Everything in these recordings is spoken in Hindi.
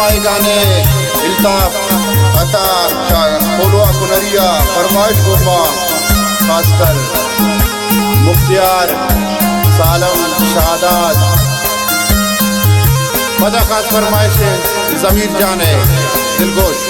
फरमाए गाने इल्ताफ अता खोलवा कुनरिया फरमाइश गुमा खासकर मुख्तियार सालम शादात मजा खास फरमाइश ज़मीर जाने दिलगोश।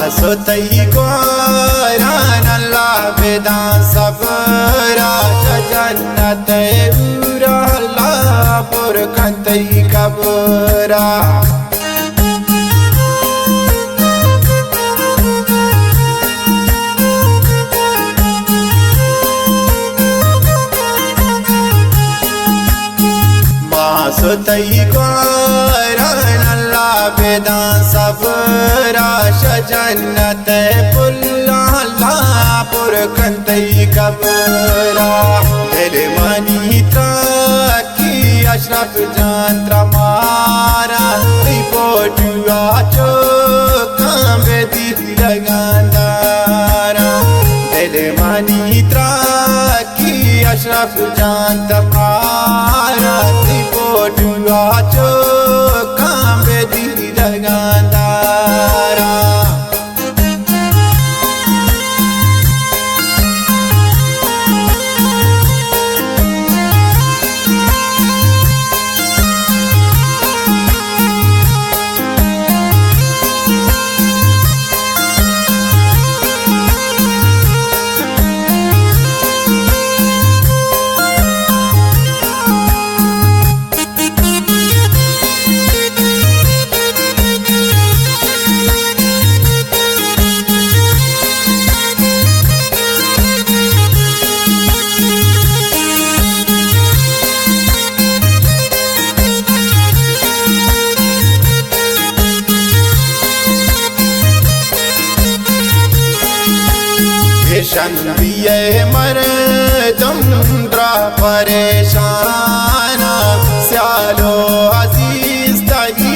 सोतई गोरान अल्लाह बेदान सबरा जन्नत उरा अल्लाह पुरखंतई कबरा। सोतई गोरान अल्लाह बेदान सबरा जन्नत पुल्ला अल्लाह पुरखंतई कबरा। दिल मनी की अशरफ जान मारा पोटुआ चो कांबे दी लगांदारा। दिल मनी की अशरफ जान मारा पोटुआ चो कांबे दी लगांदारा। शंदिये मरदम द्रा परेशाना स्यालो अजीज तई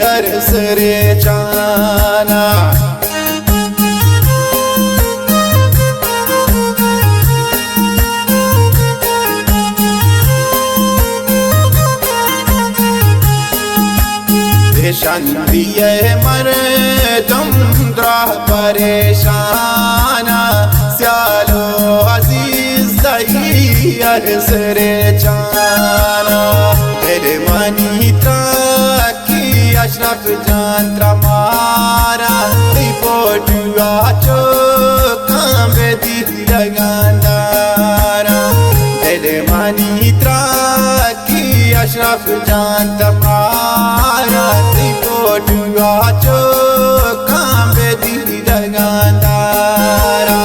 हर सरे चाना। शंदिये मरदम द्रा परेशाना स्यालो अजीज दई अरसरे चाना। दिल मनी की अशरफ जान मारा पोटुआ चो कांबे दी लगांदारा। दिल मनी की अशरफ जान मारा पोटुआ चो कांबे दी लगांदारा।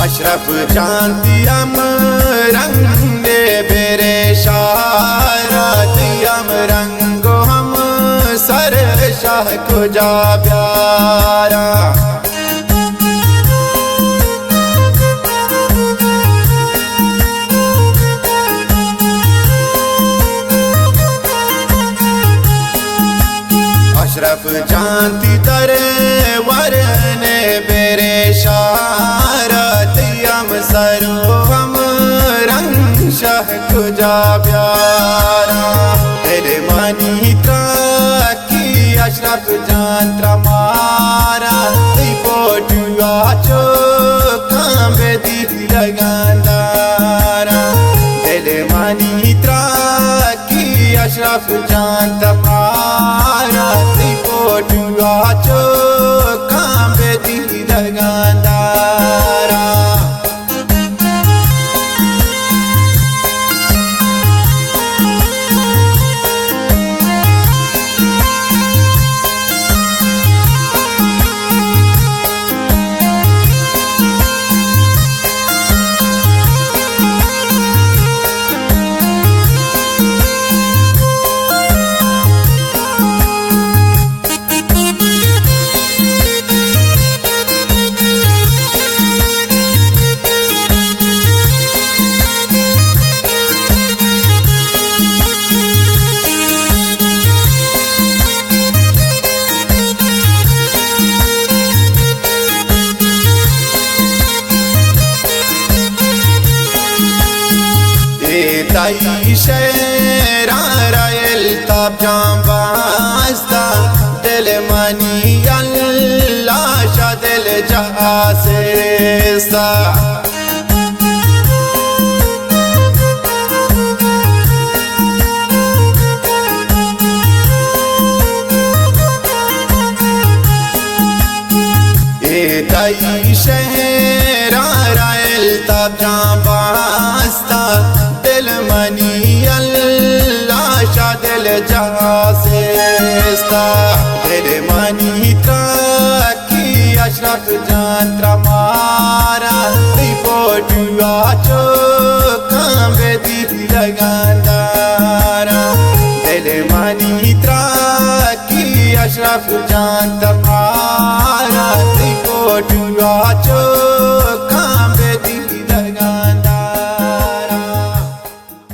अशरफ जानती हम रंगे बेरे शारती हम रंगो हम सर शाह को जा प्यारा। अशरफ जानती तरे वरने बेरे शारत हम सरो हम रंग शाह को जा प्यारा। दिल मनी की अशरफ अशरफ जान त्रमारा पोटुआ चो कांबे दी लगांदारा दिल मानी त्रा की अशरफ जान त्रमारा पोटुआ चो कांबे दी लगांदारा ताई शेरा रायल ताब जांबास्ता दिल मानी अल्लाह शा दिल जहासेस्ता ताई शेरा रायल ताब जांबास्ता दिल मनी अल्लाह शा दिल जहासेस्ता दिल मनी की अशरफ जान त्रमारा पोटुआ चो कांबे दी लगांदारा दिल मनी की अशरफ जान त्रमारा पोटुआ चो